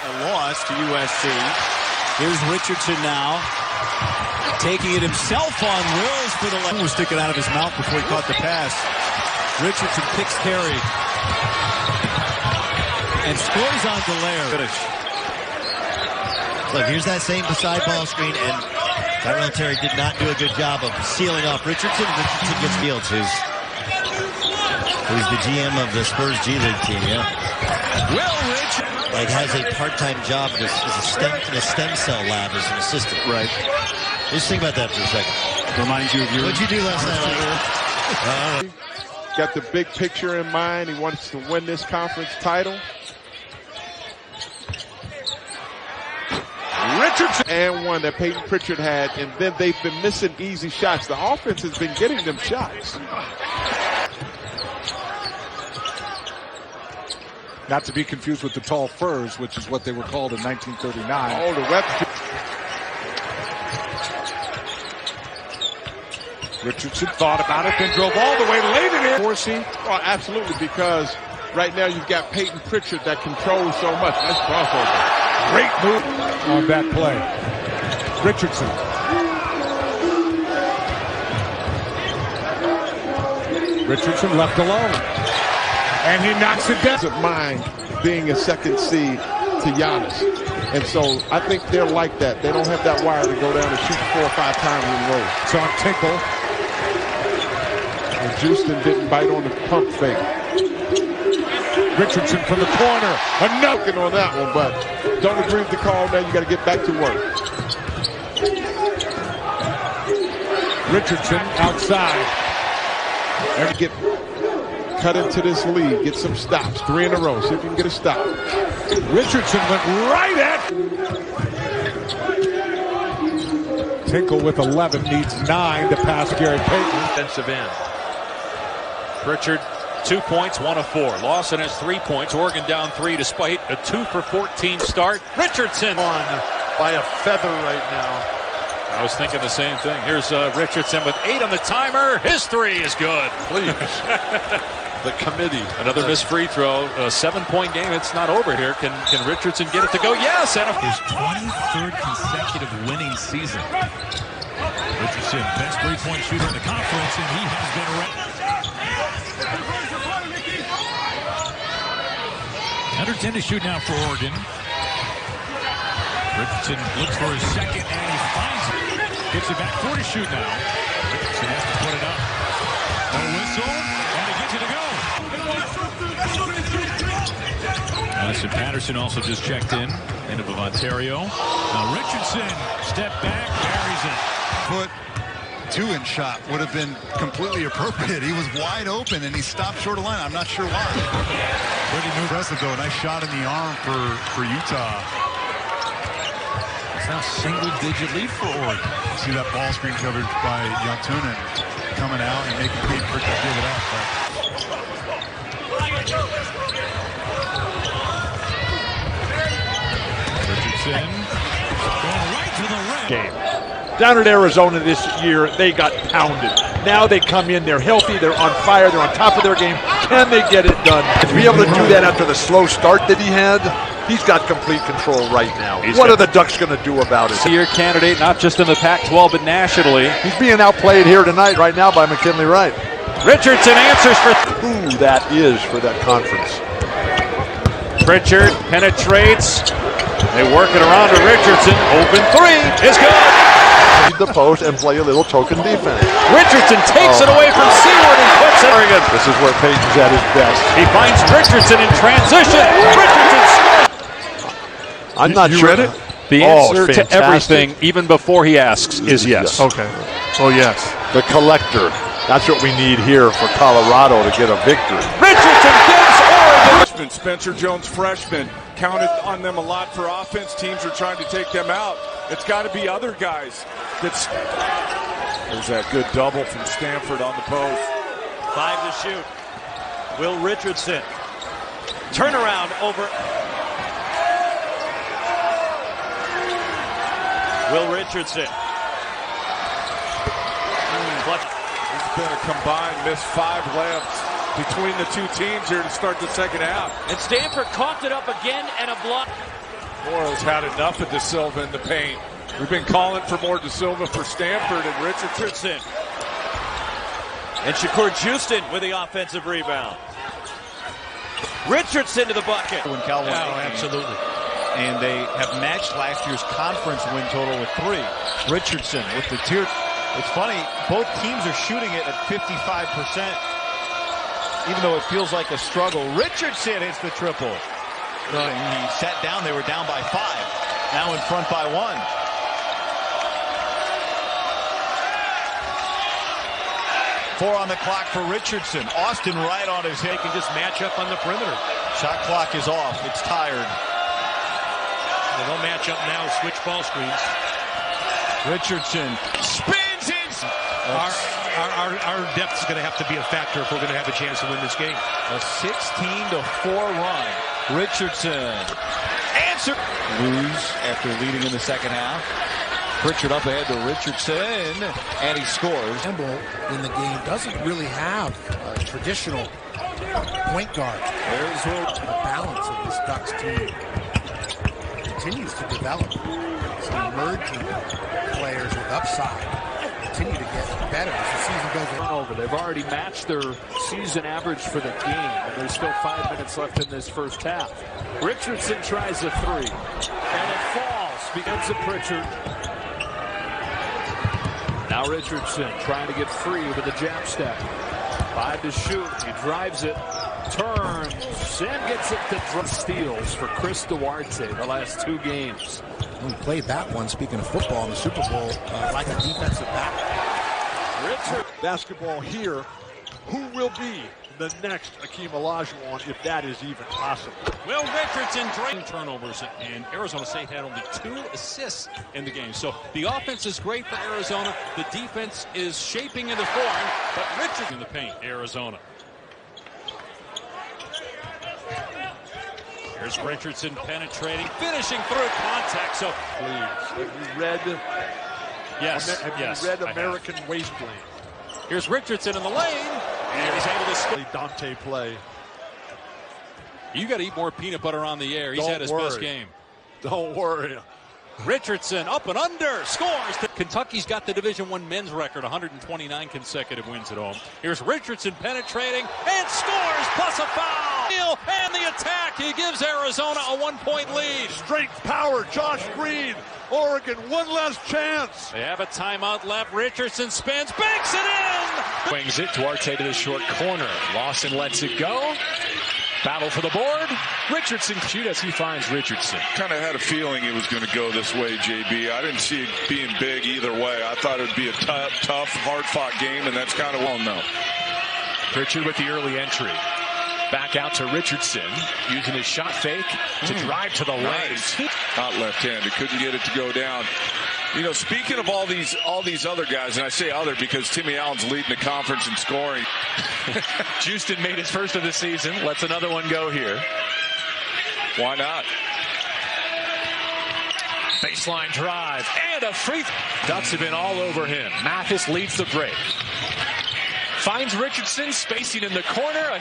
A loss to USC. Here's Richardson now. Taking it himself on Wills for the left. Was sticking out of his mouth before he caught the pass. Richardson picks carry. And scores on Delaire. Finish. Look, here's that same side ball screen, and Tyrell Terry did not do a good job of sealing off Richardson. Richardson gets Fields, who's the GM of the Spurs G League team, yeah. Will Richardson. Like, has a part-time job in a stem cell lab as an assistant. Right. Just think about that for a second. Reminds you of your... What'd you do last night? Got the big picture in mind. He wants to win this conference title. Richardson and one that Peyton Pritchard had, and then they've been missing easy shots. The offense has been getting them shots. Not to be confused with the Tall Furs, which is what they were called in 1939. Oh, the weapon. Richardson thought about it, then drove all the way late in it. Forcing? Oh, absolutely, because right now you've got Peyton Pritchard that controls so much. Nice crossover. Great move on that play. Richardson. Richardson left alone. And he knocks it down. Doesn't mind being a second seed to Giannis. And so I think they're like that. They don't have that wire to go down and shoot 4 or 5 times in a row. It's on Tinkle. And Houston didn't bite on the pump fake. Richardson from the corner. Knocking on that one, but don't agree with the call now. You got to get back to work. Richardson outside. And get cut into this lead. Get some stops. 3 in a row. See if you can get a stop. Richardson went right at Tinkle with 11, needs 9 to pass Gary Payton. Defensive end. Pritchard, 2 points, 1 of 4. Lawson has 3 points. Oregon down 3 despite a 2 for 14 start. Richardson on by a feather right now. I was thinking the same thing. Here's Richardson with 8 on the timer. His 3 is good. Please. The committee. Another missed free throw. A 7-point game. It's not over here. Can Richardson get it to go? Yes. And his 23rd consecutive winning season. Richardson, best three-point shooter in the conference, and he has been around. Under 10 to shoot now for Oregon. Richardson looks for his second, and he finds it. Gets it back 4 to shoot now. Richardson has to put it up. No whistle, and he gets it to go. Allison Patterson also just checked in of Ontario. Now Richardson, step back, buries it. Put 2-inch shot would have been completely appropriate. He was wide open and he stopped short of line. I'm not sure why. Pretty impressive though. Nice shot in the arm for Utah. It's now single-digit lead for Oregon. See that ball screen coverage by Yaltunen coming out and making Peyton Pritchard give it up. Richardson going right to the rim. Game. Down at Arizona this year, they got pounded. Now they come in, they're healthy, they're on fire, they're on top of their game. Can they get it done? To be able to do that after the slow start that he had, he's got complete control right now. What are the Ducks going to do about it? Senior candidate, not just in the Pac-12, but nationally. He's being outplayed here tonight, right now, by McKinley Wright. Richardson answers for who that is for that conference. Pritchard penetrates. They work it around to Richardson. Open 3 is good. The post and play a little token defense. Richardson takes it away from Seward and puts it. This is where Peyton's at his best. He finds Richardson in transition. Richardson scores. I'm not sure. Read it? The answer to everything, even before he asks, is yes. Okay. Oh, yes. The collector. That's what we need here for Colorado to get a victory. Richardson gives Oregon. Spencer Jones, freshman, counted on them a lot for offense. Teams are trying to take them out. It's got to be other guys. There's that good double from Stanford on the post. 5 to shoot. Will Richardson. Turnaround over. Will Richardson. It's been a combined missed 5 layups. between the two teams here to start the second half. And Stanford coughed it up again and a block. Morrow's had enough of De Silva in the paint. We've been calling for more De Silva for Stanford and Richardson. And Shakur Houston with the offensive rebound. Richardson to the bucket. When Cal absolutely. And they have matched last year's conference win total with 3. Richardson with the tier. It's funny, both teams are shooting it at 55%. Even though it feels like a struggle. Richardson hits the triple. He sat down, they were down by 5. Now in front by 1. Four on the clock for Richardson. Austin right on his hit. They can just match up on the perimeter. Shot clock is off. It's tired. They'll match up now, switch ball screens. Richardson spins in. Our depth is going to have to be a factor if we're going to have a chance to win this game. A 16-4 run. Richardson. Answer. Lose after leading in the second half. Pritchard up ahead to Richardson, and he scores. In the game doesn't really have a traditional point guard. There's the balance of this Ducks team continues to develop. Some emerging players with upside continue to get better as the season goes on. They've already matched their season average for the game, and there's still 5 minutes left in this first half. Richardson tries a 3, and it falls because of Pritchard. Now Richardson trying to get free with a jab step. 5 to shoot. He drives it, turns, and gets it to steals for Chris Duarte the last 2 games. We played that one, speaking of football, in the Super Bowl, like a defensive back. Richard. Basketball here. Who will be the next Akeem Olajuwon, if that is even possible? Will Richardson drain turnovers, and Arizona State had only 2 assists in the game. So the offense is great for Arizona. The defense is shaping into form, but Richardson in the paint, Arizona. Here's Richardson penetrating, finishing through contact. So please, have you read? Yes. Have you read American Wasteland? Here's Richardson in the lane, and he's able to score. Dante play. You got to eat more peanut butter on the air. He's had his best game. Don't worry. Richardson up and under, scores. Kentucky's got the Division I men's record, 129 consecutive wins at home. Here's Richardson penetrating and scores, plus a foul. And the attack, he gives Arizona a 1-point lead. Strength, power, Josh Green. Oregon, one last chance. They have a timeout left. Richardson spins, banks it in. Swings it, Duarte to the short corner. Lawson lets it go. Battle for the board. Richardson shoot as he finds Richardson. Kind of had a feeling it was going to go this way, JB. I didn't see it being big either way. I thought it would be a tough, hard-fought game, and that's kind of well known. Pritchard with the early entry. Back out to Richardson, using his shot fake to drive to the nice. lane. Not left-handed, couldn't get it to go down. You know, speaking of all these other guys, and I say other because Timmy Allen's leading the conference in scoring. Houston made his first of the season. Let's another one go here. Why not? Baseline drive and a free. Ducks have been all over him. Mathis leads the break. Finds Richardson, spacing in the corner.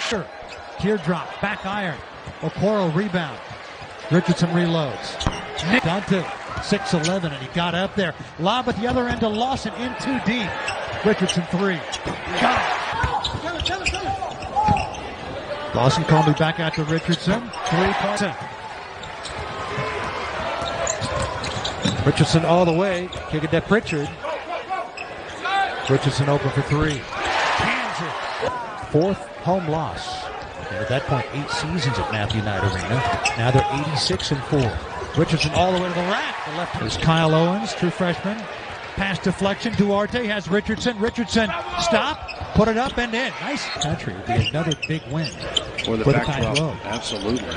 Teardrop, back iron. Okoro rebound. Richardson reloads. Dante, 6'11", and he got up there. Lob at the other end to Lawson, in too deep. Richardson 3. Got it. Lawson calmly back out to Richardson. 3-point. Richardson all the way. Kick it to Pritchard. Richardson open for 3. Fourth home loss. And at that point, 8 seasons at Matthew Knight Arena. Now they're 86-4. Richardson all the way to the rack. The left is Kyle Owens, true freshman. Pass deflection. Duarte has Richardson. Richardson stop, put it up and in. Nice country. Would be another big win for the Pac-12. Absolutely.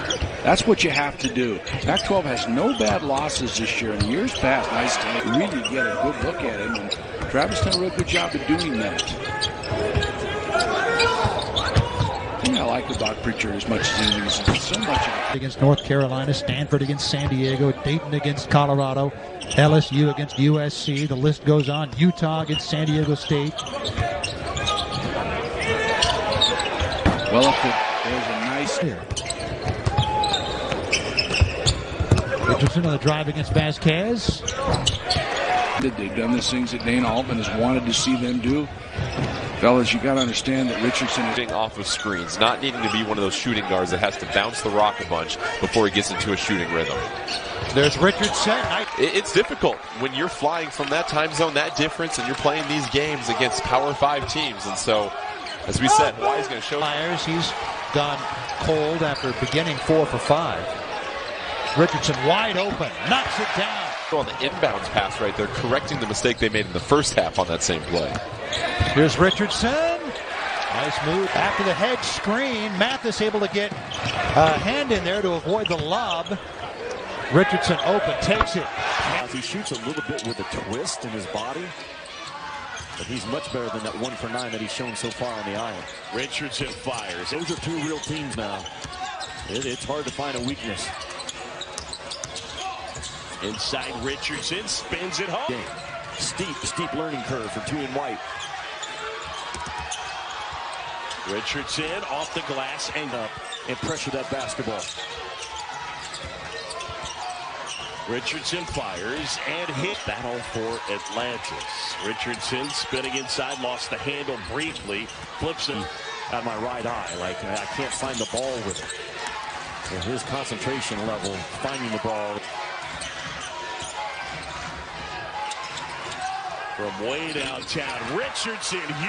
That's what you have to do. Pac-12 has no bad losses this year. In years past, nice to really get a good look at him. And Travis done a real good job of doing that. I like about Pritchard as much as anything. So much of it. Against North Carolina, Stanford against San Diego, Dayton against Colorado, LSU against USC. The list goes on. Utah against San Diego State. Well, there's a nice. Richardson on the drive against Vasquez. They've done the things that Dana Altman has wanted to see them do. Fellas, you got to understand that Richardson is getting off of screens, not needing to be one of those shooting guards that has to bounce the rock a bunch before he gets into a shooting rhythm. There's Richardson. It's difficult when you're flying from that time zone, that difference, and you're playing these games against Power 5 teams. And so, as we said, Hawaii's going to show. He's gone cold after beginning 4 for 5. Richardson wide open, knocks it down. On the inbounds pass right there, correcting the mistake they made in the first half on that same play. Here's Richardson. Nice move. After the hedge screen, Mathis able to get a hand in there to avoid the lob. Richardson open, takes it. He shoots a little bit with a twist in his body, but he's much better than that 1 for 9 that he's shown so far on the iron. Richardson fires. Those are two real teams now. It's hard to find a weakness. Inside Richardson, spins it home. Steep learning curve for 2 and White. Richardson off the glass and up and pressure that basketball. Richardson fires and hit. Battle for Atlantis. Richardson spinning inside, lost the handle briefly, flips it out of my right eye. Like I can't find the ball with it. So his concentration level, finding the ball. From way downtown, Richardson, huge.